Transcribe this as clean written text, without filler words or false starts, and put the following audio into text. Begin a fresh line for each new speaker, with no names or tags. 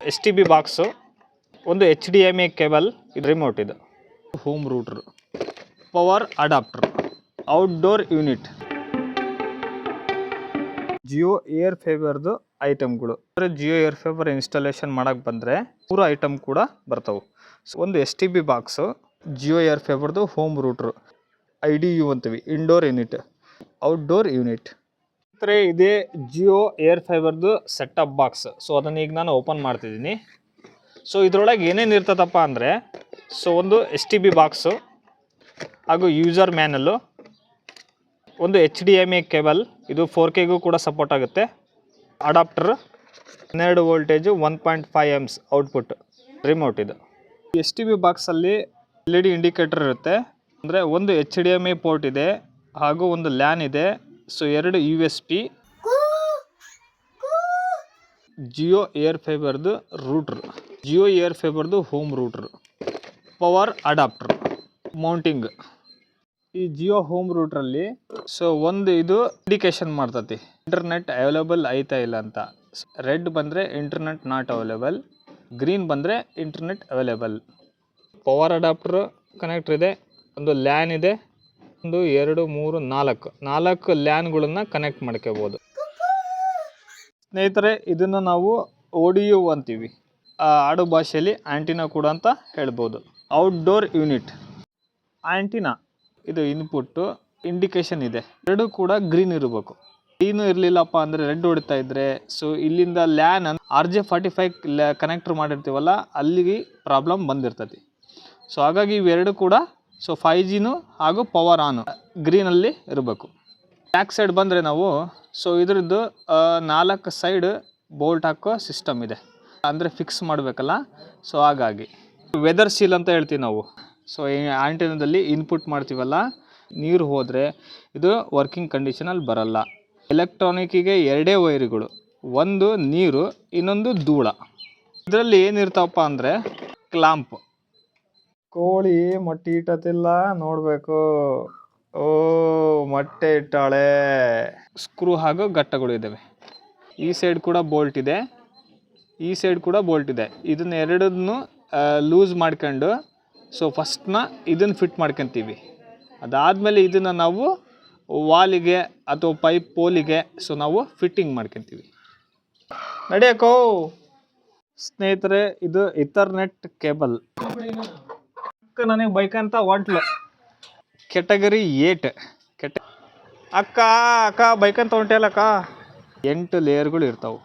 S T B box, ಒಂದು HDMI cable, ಇದು remote, ಇದು home router, power adapter, outdoor unit, Jio air ಫೇಬರ್ದು ಐಟಮ್ಗಳು. ಅಂದರೆ ಜಿಯೋ ಏರ್ ಫೇಬರ್ ಇನ್ಸ್ಟಾಲೇಷನ್ ಮಾಡೋಕ್ಕೆ ಬಂದರೆ 3 ಐಟಮ್ ಕೂಡ ಬರ್ತವೆ. ಒಂದು STB ಬಾಕ್ಸು, ಜಿಯೋ ಏರ್ ಫೇಬರ್ದು ಹೋಮ್ ರೂಟ್ರು, IDU ಅಂತೀವಿ, ಇಂಡೋರ್ ಯೂನಿಟ್, ಔಟ್ಡೋರ್ ಯೂನಿಟ್. ಅಂದರೆ ಇದೇ ಜಿಯೋ ಏರ್ ಫೇಬರ್ದು ಸೆಟಪ್ ಬಾಕ್ಸ್. ಸೊ ಅದನ್ನು ಈಗ ನಾನು ಓಪನ್ ಮಾಡ್ತಿದ್ದೀನಿ. ಸೊ ಇದರೊಳಗೆ ಏನೇನು ಇರ್ತದಪ್ಪ ಅಂದರೆ, ಸೊ ಒಂದು STB ಬಾಕ್ಸು ಹಾಗೂ ಯೂಸರ್ ಮ್ಯಾನಲ್ಲು, ಒಂದು HDMI ಕೇಬಲ್, ಇದು 4Kಗೂ ಕೂಡ ಸಪೋರ್ಟ್ ಆಗುತ್ತೆ, adapter, 12 voltage, 1.5 amps output, remote. ಇದು STB ಬಾಕ್ಸಲ್ಲಿ LED ಇಂಡಿಕೇಟರ್ ಇರುತ್ತೆ. ಅಂದರೆ ಒಂದು HDMI ಪೋರ್ಟ್ ಇದೆ ಹಾಗೂ ಒಂದು ಲ್ಯಾನ್ ಇದೆ. ಸೊ 2 USB, ಜಿಯೋ ಏರ್ ಫೇಬರ್ದು ರೂಟ್ರ್, ಜಿಯೋ ಏರ್ ಫೇಬರ್ದು home router, power adapter, mounting. ಈ ಜಿಯೋ ಹೋಮ್ ರೂಟ್ರಲ್ಲಿ ಸೊ ಒಂದು ಇದು ಇಂಡಿಕೇಶನ್ ಮಾಡ್ತತಿ ಇಂಟರ್ನೆಟ್ ಅವೈಲೇಬಲ್ ಐತಾ ಇಲ್ಲ ಅಂತ. ರೆಡ್ ಬಂದರೆ ಇಂಟರ್ನೆಟ್ ನಾಟ್ ಅವೈಲೇಬಲ್, ಗ್ರೀನ್ ಬಂದರೆ internet available. Power adapter connector ಇದೆ, ಒಂದು ಲ್ಯಾನ್ ಇದೆ, 1 2 3 4 ಲ್ಯಾನ್ಗಳನ್ನು ಕನೆಕ್ಟ್ ಮಾಡ್ಕೋಬೋದು. ಸ್ನೇಹಿತರೆ, ಇದನ್ನು ನಾವು ODU ಅಂತೀವಿ, ಆಡು ಭಾಷೆಯಲ್ಲಿ ಆ್ಯಂಟಿನಾ ಕೂಡ ಅಂತ ಹೇಳ್ಬೋದು. ಔಟ್ಡೋರ್ ಯೂನಿಟ್, ಆ್ಯಂಟಿನಾ, ಇದು ಇನ್ಪುಟ್ಟು, ಇಂಡಿಕೇಶನ್ ಇದೆ, 2 ಕೂಡ ಗ್ರೀನ್ ಇರಬೇಕು. ಗ್ರೀನು ಇರಲಿಲ್ಲಪ್ಪ ಅಂದರೆ ರೆಡ್ ಹೊಡಿತಾ ಇದ್ದರೆ, ಸೊ ಇಲ್ಲಿಂದ ಲ್ಯಾನ್ RJ45 ಕನೆಕ್ಟರ್ ಮಾಡಿರ್ತೀವಲ್ಲ, ಅಲ್ಲಿಗೆ ಪ್ರಾಬ್ಲಮ್ ಬಂದಿರ್ತತಿ. ಸೊ ಹಾಗಾಗಿ ಇವೆರಡು ಕೂಡ ಸೊ 5Gನು ಹಾಗೂ ಪವರ್ ಆನು ಗ್ರೀನಲ್ಲಿ ಇರಬೇಕು. ಬ್ಯಾಕ್ ಸೈಡ್ ಬಂದರೆ ನಾವು ಸೊ ಇದ್ರದ್ದು 4 ಸೈಡ್ ಬೋಲ್ಟ್ ಹಾಕೋ ಸಿಸ್ಟಮ್ ಇದೆ, ಅಂದರೆ ಫಿಕ್ಸ್ ಮಾಡಬೇಕಲ್ಲ. ಸೊ ಹಾಗಾಗಿ ವೆದರ್ ಸೀಲ್ ಅಂತ ಹೇಳ್ತೀವಿ ನಾವು. ಸೊ ಈ ಆಂಟೆನಾದಲ್ಲಿ ಇನ್ಪುಟ್ ಮಾಡ್ತೀವಲ್ಲ, ನೀರು ಹೋದರೆ ಇದು ವರ್ಕಿಂಗ್ ಕಂಡೀಷನಲ್ಲಿ ಬರಲ್ಲ. ಎಲೆಕ್ಟ್ರಾನಿಕ್ಕಿಗೆ 2 ವೈರುಗಳು, ಒಂದು ನೀರು, ಇನ್ನೊಂದು ಧೂಳ. ಇದರಲ್ಲಿ ಏನಿರ್ತಾವಪ್ಪ ಅಂದರೆ ಕ್ಲಾಂಪ್. ಕೋಳಿ ಮೊಟ್ಟೆ ಇಟ್ಟತಿಲ್ಲ, ನೋಡಬೇಕು. ಓ, ಮೊಟ್ಟೆ ಇಟ್ಟಾಳೆ. ಸ್ಕ್ರೂ ಹಾಗೂ ಗಟ್ಟಗಳು ಇದ್ದಾವೆ. ಈ ಸೈಡ್ ಕೂಡ ಬೋಲ್ಟ್ ಇದೆ, ಈ ಸೈಡ್ ಕೂಡ ಬೋಲ್ಟ್ ಇದೆ. ಇದನ್ನ ಎರಡನ್ನು ಲೂಸ್ ಮಾಡ್ಕೊಂಡು ಸೊ ಫಸ್ಟ್ನ ಇದನ್ನು ಫಿಟ್ ಮಾಡ್ಕೊತೀವಿ. ಅದಾದಮೇಲೆ ಇದನ್ನು ನಾವು ವಾಲಿಗೆ ಅಥವಾ ಪೈಪ್ ಪೋಲಿಗೆ ಸೊ ನಾವು ಫಿಟ್ಟಿಂಗ್ ಮಾಡ್ಕೊತೀವಿ. ನಡೆಯಕ್ಕೋ ಸ್ನೇಹಿತರೆ, ಇದು ಇಥರ್ನೆಟ್ ಕೇಬಲ್. ನನಗೆ ಬೈಕಂತ ಹೊಂಟ್ಲು ಕೆಟಗರಿ 8 ಅಕ್ಕ ಬೈಕಂತ ಹೊಂಟಲ್ಲಕ್ಕ. 8 ಲೇಯರ್ಗಳು ಇರ್ತಾವೆ.